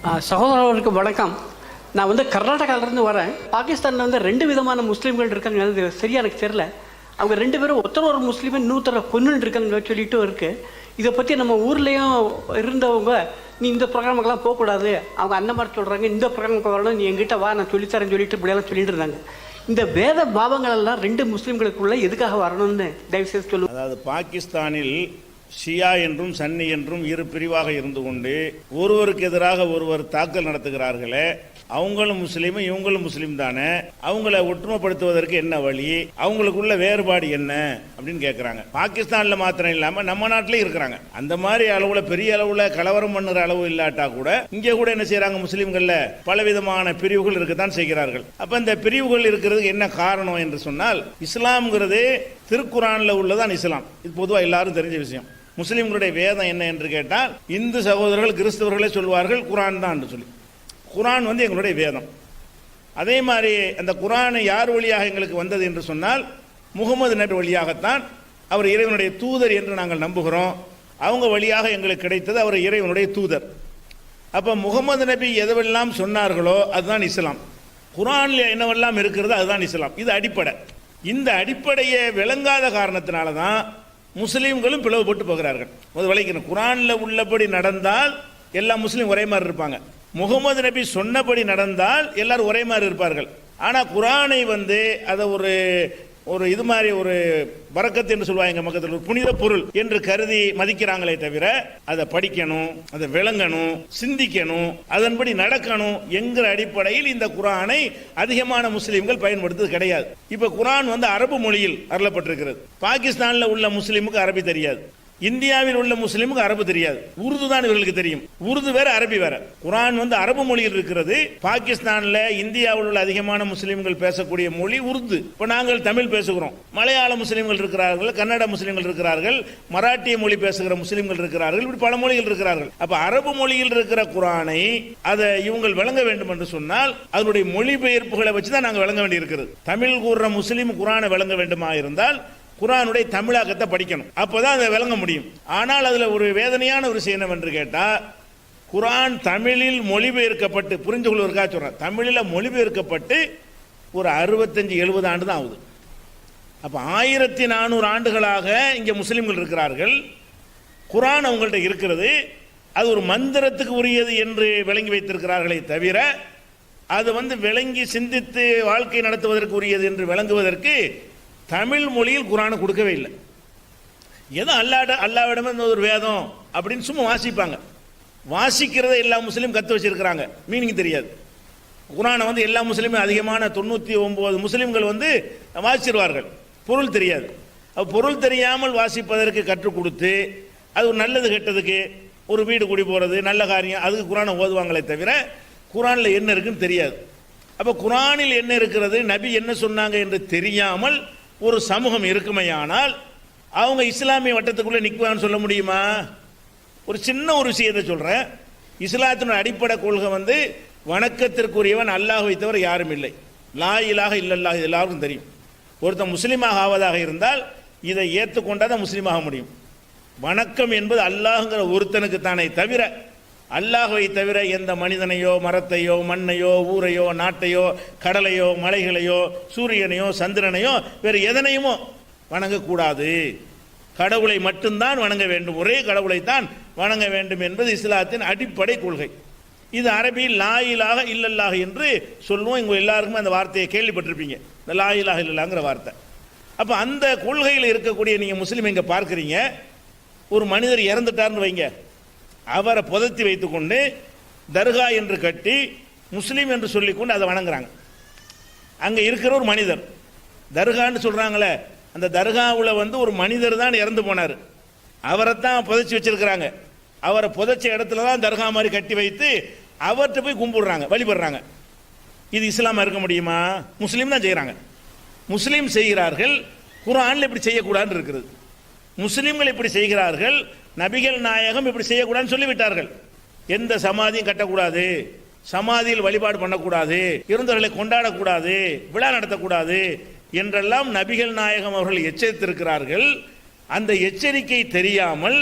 சகோதரர்களுக்கு வணக்கம். நான் கர்நாடகாவிலேருந்து வரேன். பாகிஸ்தானில் ரெண்டு விதமான முஸ்லீம்கள் இருக்காங்க. அது சரியாக எனக்கு தெரியல. அவங்க ரெண்டு பேரும் ஒருத்தர் ஒரு முஸ்லீமை இன்னொருத்தரை கொன்னுன்னு இருக்காங்க சொல்லிட்டும் இருக்குது. இதை பற்றி நம்ம ஊர்லேயும் இருந்தவங்க நீ இந்த ப்ரோக்ராமுக்கெல்லாம் போகக்கூடாது, அவங்க அந்த மாதிரி சொல்கிறாங்க, இந்த ப்ரோக்ராமுக்கு வரணும், நீ எங்கிட்ட வா, நான் சொல்லித்தரேன்னு சொல்லிட்டு இப்படியெல்லாம் சொல்லிட்டு இருந்தாங்க. இந்த வேத பாவங்கள் எல்லாம் ரெண்டு முஸ்லீம்களுக்குள்ள எதுக்காக வரணும்னு தயவுசெய்து சொல்லுங்கள். அதாவது பாகிஸ்தானில் ஷியா என்றும் சன்னி என்றும் இரு பிரிவாக இருந்து கொண்டு ஒருவருக்கு எதிராக ஒருவர் தாக்கல் நடத்துகிறார்களே, அவங்களும் முஸ்லீம் இவங்களும் முஸ்லீம் தானே, அவங்கள ஒற்றுமைப்படுத்துவதற்கு என்ன வழி, அவங்களுக்குள்ள வேறுபாடு என்ன அப்படின்னு கேட்குறாங்க. பாகிஸ்தானில் மாத்திரம் இல்லாமல் நம்ம நாட்டிலேயும் இருக்கிறாங்க. அந்த மாதிரி அளவுல பெரிய அளவுல கலவரம் பண்ணுற அளவு இல்லாட்டா கூட இங்கே கூட என்ன செய்யறாங்க, முஸ்லீம்கள்ல பலவிதமான பிரிவுகள் இருக்கத்தான் செய்கிறார்கள். அப்ப இந்த பிரிவுகள் இருக்கிறதுக்கு என்ன காரணம் என்று சொன்னால், இஸ்லாம்ங்கிறது திருக்குரான்ல உள்ளதான் இஸ்லாம். இது பொதுவாக எல்லாரும் தெரிஞ்ச விஷயம். முஸ்லீம்களுடைய வேதம் என்ன என்று கேட்டால், இந்து சகோதரர்கள் கிறிஸ்தவர்களே சொல்வார்கள் குரான் தான் என்று சொல்லி. குரான் எங்களுடைய வேதம். அதே மாதிரி அந்த குரானை யார் வழியாக எங்களுக்கு வந்தது என்று சொன்னால், முகமது நபி வழியாகத்தான். அவர் இறைவனுடைய தூதர் என்று நாங்கள் நம்புகிறோம். அவங்க வழியாக எங்களுக்கு கிடைத்தது அவர் இறைவனுடைய தூதர். அப்ப முகமது நபி எதுவெல்லாம் சொன்னார்களோ அதுதான் இஸ்லாம். குரான்ல என்னவெல்லாம் இருக்கிறது அதுதான் இஸ்லாம். இது அடிப்படை. இந்த அடிப்படையை விளங்காத காரணத்தினால தான் முஸ்லீம்களும் பிளவுபட்டு போகிறார்கள். விளைக்கணும், குரான்ல உள்ளபடி நடந்தால் எல்லா முஸ்லீம் ஒரே மாதிரி இருப்பாங்க. முகமது நபி சொன்னபடி நடந்தால் எல்லாரும் ஒரே மாதிரி இருப்பார்கள். ஆனா குரானை அதை ஒரு இது மாதிரி ஒரு பரக்கத்து என்று சொல்லுவாங்க மக்கள், ஒரு புனித பொருள் என்று கருதி மதிக்கிறாங்களே தவிர அதை படிக்கணும், அதை விளங்கணும், சிந்திக்கணும், அதன்படி நடக்கணும் என்கிற அடிப்படையில் இந்த குரானை அதிகமான முஸ்லீம்கள் பயன்படுத்துவது கிடையாது. இப்ப குரான் அரபு மொழியில் அருளப்பட்டிருக்கிறது. பாகிஸ்தானில் உள்ள முஸ்லீமுக்கு அரபி தெரியாது, இந்தியாவில் உள்ள முஸ்லீமுக்கு அரபு தெரியாது, உருது தான் இவர்களுக்கு தெரியும். உருது வேற அரபி வேற. குரான் அரபு மொழியில் இருக்கிறது. பாகிஸ்தான்ல இந்தியாவில் உள்ள அதிகமான முஸ்லீம்கள் பேசக்கூடிய மொழி உருது. இப்ப நாங்கள் தமிழ் பேசுகிறோம். மலையாள முஸ்லீம்கள் இருக்கிறார்கள், கன்னட முஸ்லீம்கள் இருக்கிறார்கள், மராட்டிய மொழி பேசுகிற முஸ்லீம்கள் இருக்கிறார்கள், இப்படி பல மொழிகள் இருக்கிறார்கள். அப்ப அரபு மொழியில் இருக்கிற குரானை அதை இவங்க விளங்க வேண்டும் என்று சொன்னால் அதனுடைய மொழிபெயர்ப்புகளை வச்சுதான் நாங்கள் விளங்க வேண்டி இருக்கிறது. தமிழ் கூறுற முஸ்லீம் குரானை விளங்க வேண்டுமா இருந்தால் குரானுடைய தமிழாக்கத்தை படிக்கணும், அப்பதான் அதை விளங்க முடியும். ஆனால் அதுல ஒரு வேதனையான ஒரு விஷயம் என்னவென்று கேட்டா, குரான் தமிழில் மொழிபெயர்க்கப்பட்டு, புரிஞ்சு கொள்வதற்காக சொல்றேன், தமிழில் மொழிபெயர்க்கப்பட்டு ஒரு 65-70 ஆண்டு தான் ஆகுது. அப்ப 1400 ஆண்டுகளாக இங்க முஸ்லிம்கள் இருக்கிறார்கள். குரான் அவங்கள்ட்ட இருக்கிறது. அது ஒரு மந்திரத்துக்கு உரியது என்று விளங்கி வைத்திருக்கிறார்களே தவிர அது விளங்கி சிந்தித்து வாழ்க்கை நடத்துவதற்கு உரியது என்று விளங்குவதற்கு தமிழ் மொழியில் குரானை கொடுக்கவே இல்லை. ஏதோ அல்லாவிடமே ஒரு வேதம் அப்படின்னு சும்மா வாசிப்பாங்க. வாசிக்கிறத எல்லா முஸ்லீம் கத்து வச்சிருக்கிறாங்க, மீனிங் தெரியாது. குரானை எல்லா முஸ்லீமும் அதிகமான 99 முஸ்லீம்கள் வாசிச்சிருவார்கள், பொருள் தெரியாது. பொருள் தெரியாமல் வாசிப்பதற்கு கற்றுக் கொடுத்து அது ஒரு நல்லது கெட்டதுக்கு, ஒரு வீடு குடி போறது நல்ல காரியம், அதுக்கு குரானை ஓதுவாங்களே தவிர குரான்ல என்ன இருக்குன்னு தெரியாது. அப்ப குரானில் என்ன இருக்கிறது, நபி என்ன சொன்னாங்க என்று தெரியாமல் ஒரு சமூகம் இருக்குமையானால் அவங்க இஸ்லாமிய வட்டத்துக்குள்ள நிற்குவான்னு சொல்ல முடியுமா? ஒரு சின்ன ஒரு விஷயத்தை சொல்றேன். இஸ்லாத்தினுடைய அடிப்படை கொள்கை வணக்கத்திற்குரியவன் அல்லாஹ்வை தவிர யாரும் இல்லை, லா இலாஹ இல்லல்லாஹ், எல்லாருக்கும் தெரியும். ஒருத்தன் முஸ்லீமாக ஆவதாக இருந்தால் இதை ஏற்றுக்கொண்டாதான் முஸ்லீமாக முடியும். வணக்கம் என்பது அல்லாஹ்ங்கிற ஒருத்தனுக்கு தானே தவிர அல்லாஹ்வை தவிர எந்த மனிதனையோ மரத்தையோ மண்ணையோ ஊரையோ நாட்டையோ கடலையோ மலைகளையோ சூரியனையோ சந்திரனையோ வேறு எதனையுமோ வணங்கக்கூடாது. கடவுளை மட்டும்தான் வணங்க வேண்டும், ஒரே கடவுளை தான் வணங்க வேண்டும் என்பது இஸ்லாத்தின் அடிப்படை கொள்கை. இது அரபியில் லா இலாஹ இல்லல்லாஹ் என்று சொல்லுவோம். இங்க எல்லாருக்குமே அந்த வார்த்தையை கேள்விப்பட்டிருப்பீங்க, இந்த லா இலாஹ இல்லல்லாஹ்ங்கிற வார்த்தை. அப்ப அந்த கொள்கையில் இருக்கக்கூடிய நீங்க முஸ்லீம் இங்க பார்க்கிறீங்க, ஒரு மனிதர் இறந்துட்டார்னு வைங்க, அவரை புதைத்தி வைத்துக்கொண்டு தர்கா என்று கட்டி முஸ்லீம் என்று சொல்லிக்கொண்டு அதை வணங்குறாங்க. அங்க இருக்கிற ஒரு மனிதர் தர்கான்னு சொல்றாங்களே, அந்த தர்காவில் ஒரு மனிதர் தான் இறந்து போனார், அவரைத்தான் புதைச்சி வச்சிருக்கிறாங்க. அவரை புதைச்ச இடத்துல தான் தர்கா மாதிரி கட்டி வைத்து அவர்கிட்ட போய் கும்பிடுறாங்க, வழிபடுறாங்க. இது இஸ்லாமா இருக்க முடியுமா? முஸ்லீம் தான் செய்யறாங்க. முஸ்லீம் செய்கிறார்கள், குர்ஆன்ல இப்படி செய்யக்கூடாதுன்னு இருக்கிறது. முஸ்லீம்கள் இப்படி செய்கிறார்கள், நபிகள் நாயகம் இப்படி செய்யக்கூடாதுன்னு சொல்லிவிட்டார்கள். எந்த சமாதியும் கட்டக்கூடாது, சமாதியில் வழிபாடு பண்ணக்கூடாது, இருந்தவர்களை கொண்டாடக்கூடாது, விழா நடத்தக்கூடாது என்றெல்லாம் நபிகள் நாயகம் அவர்கள் எச்சரித்திருக்கிறார்கள். அந்த எச்சரிக்கை தெரியாமல்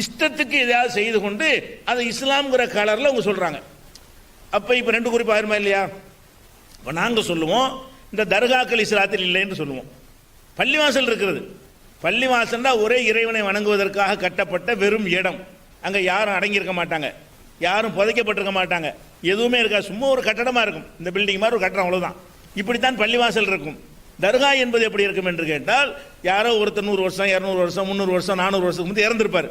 இஷ்டத்துக்கு எதையாவது செய்து கொண்டு அதை இஸ்லாம்ங்கிற கலர்ல அவங்க சொல்றாங்க. அப்போ இப்போ ரெண்டு குறிப்பு ஆயிருமா இல்லையா? இப்போ நாங்கள் சொல்லுவோம் இந்த தர்காக்கள் இஸ்லாத்தில் இல்லைன்னு சொல்லுவோம். பள்ளிவாசல் இருக்கிறது. பள்ளிவாசல்னா ஒரே இறைவனை வணங்குவதற்காக கட்டப்பட்ட வெறும் இடம். அங்கே யாரும் அடங்கியிருக்க மாட்டாங்க, யாரும் புதைக்கப்பட்டிருக்க மாட்டாங்க, எதுவுமே இருக்காது. சும்மா ஒரு கட்டடமாக இருக்கும், இந்த பில்டிங் மாதிரி ஒரு கட்டடம், அவ்வளோதான். இப்படித்தான் பள்ளிவாசல் இருக்கும். தர்கா என்பது எப்படி இருக்கும் என்று கேட்டால், யாரோ ஒருத்தர் 100 வருஷம் 200 வருஷம் 300 வருஷம் 400 வருஷத்துக்கு முந்தைய இறந்துருப்பார்.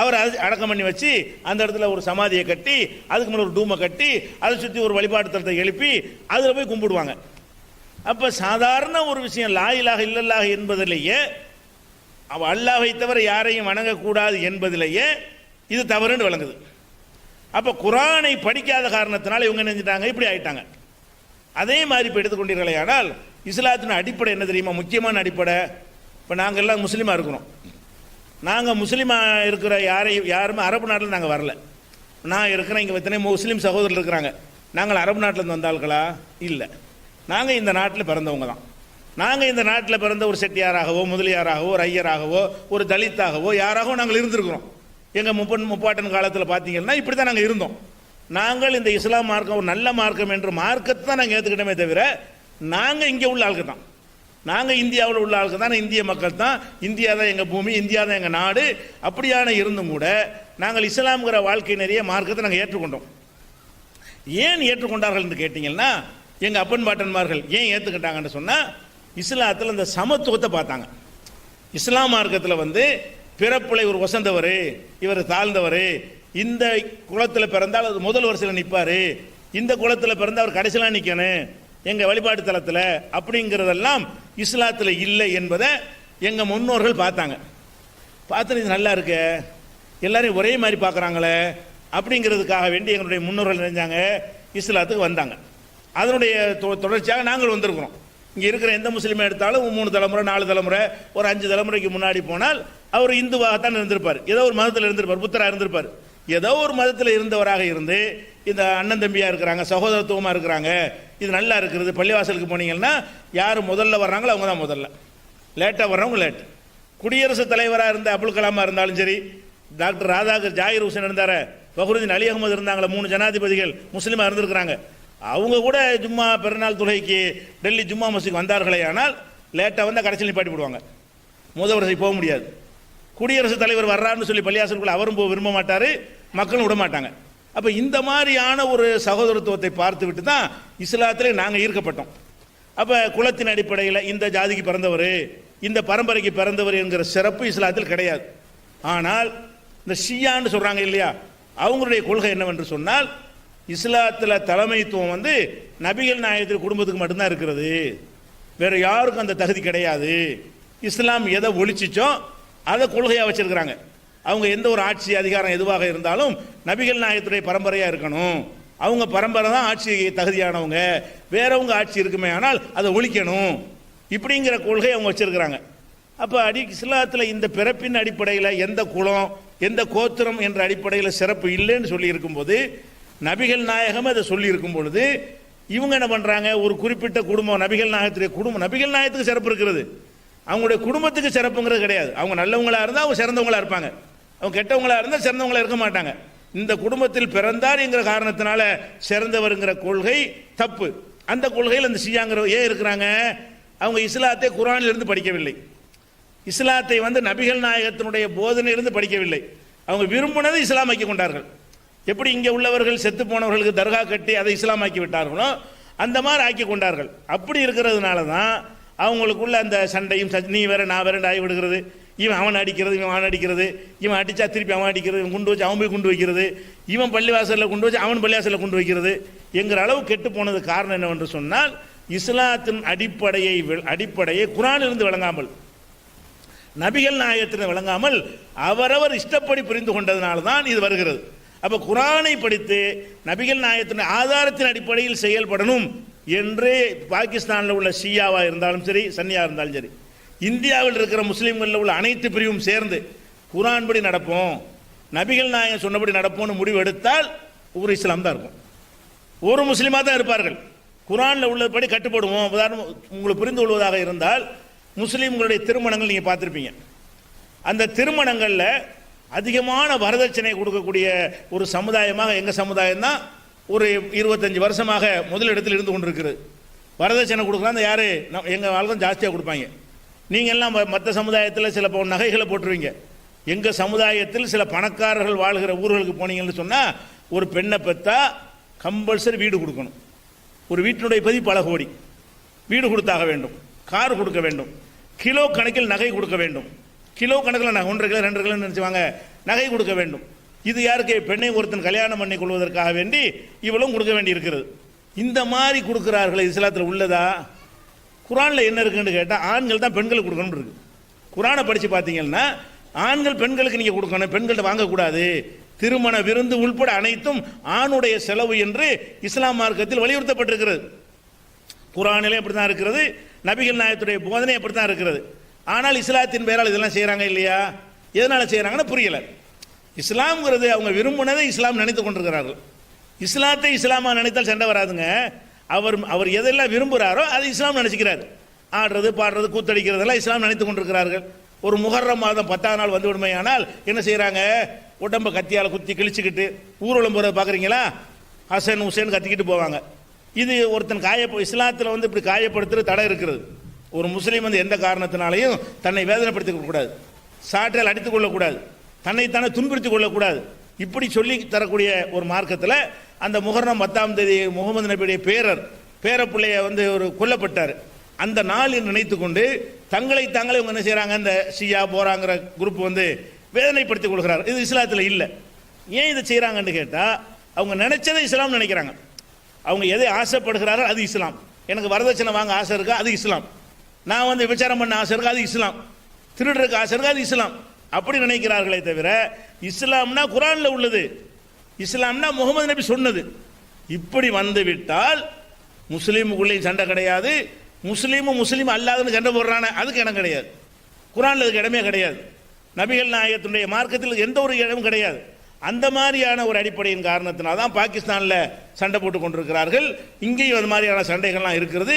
அவர் அடக்கம் பண்ணி வச்சு அந்த இடத்துல ஒரு சமாதியை கட்டி அதுக்கு மேலே ஒரு டூமை கட்டி அதை சுற்றி ஒரு வழிபாட்டு தலத்தை எழுப்பி அதில் போய் கும்பிடுவாங்க. அப்போ சாதாரண ஒரு விஷயம் லா இலாஹ இல்லல்லாஹ் என்பதிலேயே, அல்லாஹ்வை தவிர யாரையும் வணங்கக்கூடாது என்பதிலேயே இது தவறுன்னு விளங்குது. அப்போ குரானை படிக்காத காரணத்தினால இவங்க நினைஞ்சிட்டாங்க, இப்படி ஆயிட்டாங்க. அதே மாதிரி இப்போ எடுத்துக்கொண்டீர்களே, ஆனால் இஸ்லாத்தின் அடிப்படை என்ன தெரியுமா? முக்கியமான அடிப்படை. இப்போ நாங்கள் எல்லாம் முஸ்லீமாக இருக்கிறோம். நாங்கள் முஸ்லீமாக இருக்கிற யாருமே அரபு நாட்டில் நாங்கள் வரல. நான் இருக்கிறேன், இங்கே எத்தனை முஸ்லீம் சகோதரர்கள் இருக்கிறாங்க. நாங்கள் அரபு நாட்டிலேருந்து வந்தாள்களா? இல்லை, நாங்கள் இந்த நாட்டில் பிறந்தவங்க தான். நாங்கள் இந்த நாட்டில் பிறந்த ஒரு செட்டியாராகவோ முதலியாராகவோ ஒரு ஐயராகவோ ஒரு தலித்தாகவோ யாராகவோ நாங்கள் இருந்திருக்கிறோம். எங்கள் முப்பாட்டன் காலத்தில் பார்த்தீங்கன்னா இப்படி தான் நாங்கள் இருந்தோம். நாங்கள் இந்த இஸ்லாம் மார்க்கம் ஒரு நல்ல மார்க்கம் என்று மார்க்கத்தை தான் நாங்கள் ஏற்றுக்கிட்டோமே தவிர, நாங்கள் இங்கே உள்ள ஆளுக்கு தான், நாங்கள் இந்தியாவில் உள்ள ஆளுக்கு தான், இந்திய மக்கள் தான், இந்தியா தான் எங்கள் பூமி, இந்தியா தான் எங்கள் நாடு. அப்படியான இருந்தும் கூட நாங்கள் இஸ்லாம்ங்கிற வாழ்க்கை நிறைய மார்க்கத்தை நாங்கள் ஏற்றுக்கொண்டோம். ஏன் ஏற்றுக்கொண்டார்கள் என்று கேட்டிங்கன்னா, எங்கள் அப்பன் பாட்டன்மார்கள் ஏன் ஏற்றுக்கிட்டாங்கன்னு சொன்னால், இஸ்லாத்தில் அந்த சமத்துவத்தை பார்த்தாங்க. இஸ்லாம் மார்க்கத்தில் வந்து பிறப்புலை ஒரு வசந்தவர், இவர் தாழ்ந்தவர், இந்த குளத்தில் பிறந்தால் அது முதல் வரிசையில் நிற்பார், இந்த குளத்தில் பிறந்தால் அவர் கடைசியில் நிற்கணும் எங்கள் வழிபாட்டு தலத்தில், அப்படிங்கிறதெல்லாம் இஸ்லாத்தில் இல்லை என்பதை எங்கள் முன்னோர்கள் பார்த்தாங்க. பார்த்து இது நல்லா இருக்கு, எல்லாரையும் ஒரே மாதிரி பார்க்குறாங்களே அப்படிங்கிறதுக்காக வேண்டி எங்களுடைய முன்னோர்கள் நினைஞ்சாங்க, இஸ்லாத்துக்கு வந்தாங்க. அதனுடைய தொடர்ச்சியாக நாங்கள் வந்திருக்கிறோம். இங்கே இருக்கிற எந்த முஸ்லீமை எடுத்தாலும் 3 தலைமுறை 4 தலைமுறை ஒரு 5 தலைமுறைக்கு முன்னாடி போனால் அவர் இந்துவாகத்தான் இருந்திருப்பார், ஏதோ ஒரு மதத்தில் இருந்திருப்பார், புத்தராக இருந்திருப்பார். ஏதோ ஒரு மதத்தில் இருந்தவராக இருந்து இந்த அண்ணன் தம்பியாக இருக்கிறாங்க, சகோதரத்துவமாக இருக்கிறாங்க, இது நல்லா இருக்கிறது. பள்ளிவாசலுக்கு போனீங்கன்னா யார் முதல்ல வர்றாங்களோ அவங்க தான் முதல்ல, லேட்டாக வர்றவங்க லேட். குடியரசுத் தலைவராக இருந்த அப்துல் கலாமாக இருந்தாலும் சரி, டாக்டர் ராதாகிருஷ்ணன், ஜாகிர் ஹுசேன் இருந்தார், ஃபக்ருதீன் அலி அகமது இருந்தாங்களே, 3 ஜனாதிபதிகள் முஸ்லீமாக இருந்திருக்கிறாங்க. அவங்க கூட ஜும்மா பெருநாள் தொழுகைக்கு டெல்லி ஜும்மா மஸ்ஜிதுக்கு வந்தார்களே, ஆனால் லேட்டாக வந்தால் கடைசியில் நிப்பாட்டி போடுவாங்க, முதல் வரிசை போக முடியாது. குடியரசுத் தலைவர் வர்றாருன்னு சொல்லி பள்ளியாசலுக்குள்ள அவரும் போக விரும்ப மாட்டார், மக்களும் விட மாட்டாங்க. அப்போ இந்த மாதிரியான ஒரு சகோதரத்துவத்தை பார்த்து விட்டு தான் இஸ்லாத்திலே நாங்கள் ஈர்க்கப்பட்டோம். அப்போ குலத்தின் அடிப்படையில் இந்த ஜாதிக்கு பிறந்தவர், இந்த பரம்பரைக்கு பிறந்தவர் என்கிற சிறப்பு இஸ்லாத்தில் கிடையாது. ஆனால் இந்த ஷியான்னு சொல்கிறாங்க இல்லையா, அவங்களுடைய கொள்கை என்னவென்று சொன்னால், இஸ்லாத்தில் தலைமைத்துவம் வந்து நபிகள் நாயகத்தின் குடும்பத்துக்கு மட்டும்தான் இருக்கிறது, வேற யாருக்கும் அந்த தகுதி கிடையாது. இஸ்லாம் எதை ஒழிச்சிச்சோ அதை கொள்கையாக வச்சிருக்கிறாங்க. அவங்க எந்த ஒரு ஆட்சி அதிகாரம் எதுவாக இருந்தாலும் நபிகள் நாயகத்துடைய பரம்பரையாக இருக்கணும், அவங்க பரம்பரை தான் ஆட்சி தகுதியானவங்க, வேறவங்க ஆட்சி இருக்குமே ஆனால் அதை ஒழிக்கணும், இப்படிங்கிற கொள்கை அவங்க வச்சிருக்கிறாங்க. அப்போ இஸ்லாத்தில் இந்த பிறப்பின் அடிப்படையில் எந்த குலம் எந்த கோத்திரம் என்ற அடிப்படையில் சிறப்பு இல்லைன்னு சொல்லி இருக்கும்போது, நபிகள் நாயகம் அதை சொல்லி இருக்கும் பொழுது இவங்க என்ன பண்ணுறாங்க, ஒரு குறிப்பிட்ட குடும்பம் நபிகள் நாயகத்துடைய குடும்பம், நபிகள் நாயகத்துக்கு சிறப்பு இருக்கிறது, அவங்களுடைய குடும்பத்துக்கு சிறப்புங்கிறது கிடையாது. அவங்க நல்லவங்களா இருந்தால் அவங்க சிறந்தவங்களா இருப்பாங்க, அவங்க கெட்டவங்களா இருந்தால் சிறந்தவங்களா இருக்க மாட்டாங்க. இந்த குடும்பத்தில் பிறந்தார் என்கிற காரணத்தினால சிறந்தவருங்கிற கொள்கை தப்பு. அந்த கொள்கையில் அந்த ஷியாங்கிற ஏன் இருக்கிறாங்க, அவங்க இஸ்லாத்தை குர்ஆனிலிருந்து படிக்கவில்லை, இஸ்லாத்தை வந்து நபிகள் நாயகத்தினுடைய போதனையிலிருந்து படிக்கவில்லை, அவங்க விரும்பினதை இஸ்லாமாக்கி கொண்டார்கள். எப்படி இங்கே உள்ளவர்கள் செத்து போனவர்களுக்கு தர்கா கட்டி அதை இஸ்லாமாக்கி விட்டார்களோ அந்த மாதிரி ஆக்கி கொண்டார்கள். அப்படி இருக்கிறதுனால தான் அவங்களுக்குள்ள அந்த சண்டையும், நீ வேற நான் வேற ஆகி விடுகிறது, இவன் அவன் அடிக்கிறது, இவன் அவன் அடிக்கிறது, இவன் அடித்தா திருப்பி அவன் அடிக்கிறது, இவன் குண்டு வச்சு அவன் போய் குண்டு வைக்கிறது, இவன் பள்ளிவாசலில் குண்டு வச்சு அவன் பள்ளிவாசலில் குண்டு வைக்கிறது என்கிற அளவு கெட்டு போனது காரணம் என்னவென்று சொன்னால், இஸ்லாத்தின் அடிப்படையை குர்ஆனிலிருந்து விளங்காமல், நபிகள் நாயகத்தின் விளங்காமல் அவரவர் இஷ்டப்படி புரிந்து கொண்டதுனால தான் இது வருகிறது. அப்போ குர்ஆனை படித்து நபிகள் நாயகத்தின் ஆதாரத்தின் அடிப்படையில் செயல்படணும் என்று பாகிஸ்தானில் உள்ள ஷியாவா இருந்தாலும் சரி, சன்னியா இருந்தாலும் சரி, இந்தியாவில் இருக்கிற முஸ்லீம்களில் உள்ள அனைத்து பிரிவும் சேர்ந்து குர்ஆன் படி நடப்போம், நபிகள் நாயகம் சொன்னபடி நடப்போம்னு முடிவு எடுத்தால் ஒரு இஸ்லாம் தான் இருக்கும், ஒரு முஸ்லீமாக தான் இருப்பார்கள். குர்ஆனில் உள்ளபடி கட்டுப்படுவோம். உதாரணம் உங்களுக்கு புரிந்து கொள்வதாக இருந்தால், முஸ்லீம்களுடைய திருமணங்கள் நீங்கள் பார்த்துருப்பீங்க. அந்த திருமணங்களில் அதிகமான வரதட்சணை கொடுக்கக்கூடிய ஒரு சமுதாயமாக எங்கள் சமுதாயம் தான் ஒரு 25 வருஷமாக முதலிடத்தில் இருந்து கொண்டிருக்கிறது. வரதட்சணை கொடுக்குறாங்க யாரு? எங்கள் ஆள் தான் ஜாஸ்தியாக கொடுப்பாங்க. நீங்கள் எல்லாம் மற்ற சமுதாயத்தில் சில நகைகளை போட்டுருவீங்க. எங்கள் சமுதாயத்தில் சில பணக்காரர்கள் வாழ்கிற ஊர்களுக்கு போனீங்கன்னு சொன்னால் ஒரு பெண்ணை பெற்றா கம்பல்சரி வீடு கொடுக்கணும். ஒரு வீட்டினுடைய பதி பல கோடி. வீடு கொடுத்தாக வேண்டும், கார் கொடுக்க வேண்டும், கிலோ கணக்கில் நகை கொடுக்க வேண்டும். கிலோ கணக்கில் 1.5 கிலோ 2 கிலோ நினச்சிவாங்க நகை கொடுக்க வேண்டும். இது யாருக்கு? பெண்ணை ஒருத்தன் கல்யாணம் பண்ணி கொள்வதற்காக வேண்டி இவ்வளவும் கொடுக்க வேண்டி இருக்கிறது. இந்த மாதிரி கொடுக்கிறார்கள். இஸ்லாத்தில் உள்ளதா? குரானில் என்ன இருக்குன்னு கேட்டால் ஆண்கள் தான் பெண்களுக்கு கொடுக்கணும் இருக்கு. குரானை படித்து பார்த்தீங்கன்னா ஆண்கள் பெண்களுக்கு நீங்கள் கொடுக்கணும், பெண்கள்ட்ட வாங்கக்கூடாது. திருமண விருந்து உள்பட அனைத்தும் ஆணுடைய செலவு என்று இஸ்லாம் மார்க்கத்தில் வலியுறுத்தப்பட்டிருக்கிறது. குரானிலே அப்படி தான் இருக்கிறது, நபிகள் நாயகத்துடைய போதனை அப்படி தான் இருக்கிறது. ஆனால் இஸ்லாத்தின் பெயரால் இதெல்லாம் செய்கிறாங்க இல்லையா? எதனால் செய்கிறாங்கன்னு புரியலை. இஸ்லாம்ங்கிறது அவங்க விரும்பினதை இஸ்லாம் நினைத்து கொண்டிருக்கிறார்கள். இஸ்லாத்தை இஸ்லாமா நினைத்தால் சண்டை வராதுங்க. அவர் எதெல்லாம் விரும்புகிறாரோ அதை இஸ்லாம் நினைச்சுக்கிறார். ஆடுறது பாடுறது கூத்தடிக்கிறதெல்லாம் இஸ்லாம் நினைத்து கொண்டிருக்கிறார்கள். ஒரு முஹர்ரம் மாதம் 10ஆம் நாள் வந்து விடுமையானால் என்ன செய்கிறாங்க? உடம்பை கத்தியால் குத்தி கிழிச்சுக்கிட்டு ஊர்வலம் போகிறத பார்க்குறீங்களா? ஹசன் ஹுசேன் கத்திக்கிட்டு போவாங்க. இது ஒருத்தன் இஸ்லாத்தில் வந்து இப்படி காயப்படுத்துகிற தடை இருக்கிறது. ஒரு முஸ்லீம் வந்து எந்த காரணத்தினாலையும் தன்னை வேதனைப்படுத்திக் கொள்ளக்கூடாது, சாற்றால் அடித்துக் கொள்ளக்கூடாது, தன்னைத்தானே துன்புறுத்திக் கொள்ளக்கூடாது. இப்படி சொல்லி தரக்கூடிய ஒரு மார்க்கத்தில் அந்த முஹர்ரம் 10ஆம் தேதி முகமது நபியுடைய பேரப்பிள்ளைய வந்து ஒரு கொல்லப்பட்டார். அந்த நாள் நினைத்து கொண்டு தங்களை தாங்களே இவங்க என்ன செய்கிறாங்க? அந்த ஷியா போராங்கிற குரூப் வந்து வேதனைப்படுத்திக் கொள்கிறார். இது இஸ்லாத்தில் இல்லை. ஏன் இதை செய்கிறாங்கன்னு கேட்டால் அவங்க நினைச்சதை இஸ்லாம் நினைக்கிறாங்க. அவங்க எதை ஆசைப்படுகிறார்கள் அது இஸ்லாம். எனக்கு வரதட்சணை வாங்க ஆசை இருக்கா? அது இஸ்லாம். நான் வந்து விபச்சாரம் பண்ண ஆசை இருக்கா? அது இஸ்லாம். திருடுறதுக்கு ஆசை இருக்கா? அது இஸ்லாம். அப்படி நினைக்கிறார்களே தவிர இஸ்லாம்னா குரானில் உள்ளது, இஸ்லாம்னா முகமது நபி சொன்னது. இப்படி வந்து விட்டால் முஸ்லீமுக்குள்ளேயும் சண்டை கிடையாது, முஸ்லீம் அல்லாதுன்னு சண்டை போடுறானே அதுக்கு இடம் கிடையாது. குரானில் அதுக்கு இடமே கிடையாது. நபிகள் நாயகத்தினுடைய மார்க்கத்தில் எந்த ஒரு இடமும் கிடையாது. அந்த மாதிரியான ஒரு அடிப்படையின் காரணத்தினால தான் பாகிஸ்தானில் சண்டை போட்டு கொண்டிருக்கிறார்கள். இங்கேயும் அது மாதிரியான சண்டைகள்லாம் இருக்கிறது.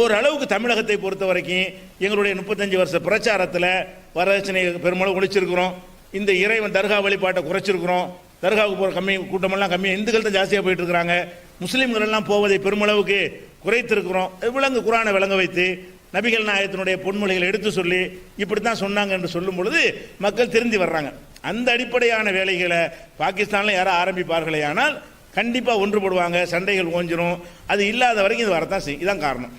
ஓரளவுக்கு தமிழகத்தை பொறுத்த வரைக்கும் எங்களுடைய 35 வருஷ பிரச்சாரத்தில் வரதட்சணை பெருமளவு ஒழிச்சிருக்கிறோம். இந்த இறைவன் தர்கா வழிபாட்டை குறைச்சிருக்கிறோம். தர்காவுக்கு போகிற கூட்டமெல்லாம் கம்மியாக, இந்துக்கள் தான் ஜாஸ்தியாக போயிட்டு இருக்கிறாங்க. முஸ்லீம்கள் எல்லாம் போவதை பெருமளவுக்கு குறைத்திருக்கிறோம். விலங்கு குரானை விளங்க வைத்து நபிகள் நாயகத்தினுடைய பொன்மொழிகளை எடுத்து சொல்லி இப்படி தான் சொன்னாங்க என்று சொல்லும் பொழுது மக்கள் திருந்தி வர்றாங்க. அந்த அடிப்படையான வேலைகளை பாகிஸ்தானில் யாரும் ஆரம்பிப்பார்களே ஆனால் கண்டிப்பாக ஒன்றுபடுவாங்க, சண்டைகள் ஓஞ்சிரும். அது இல்லாத வரைக்கும் இது வரத்தான் செய்யும். இதுதான் காரணம்.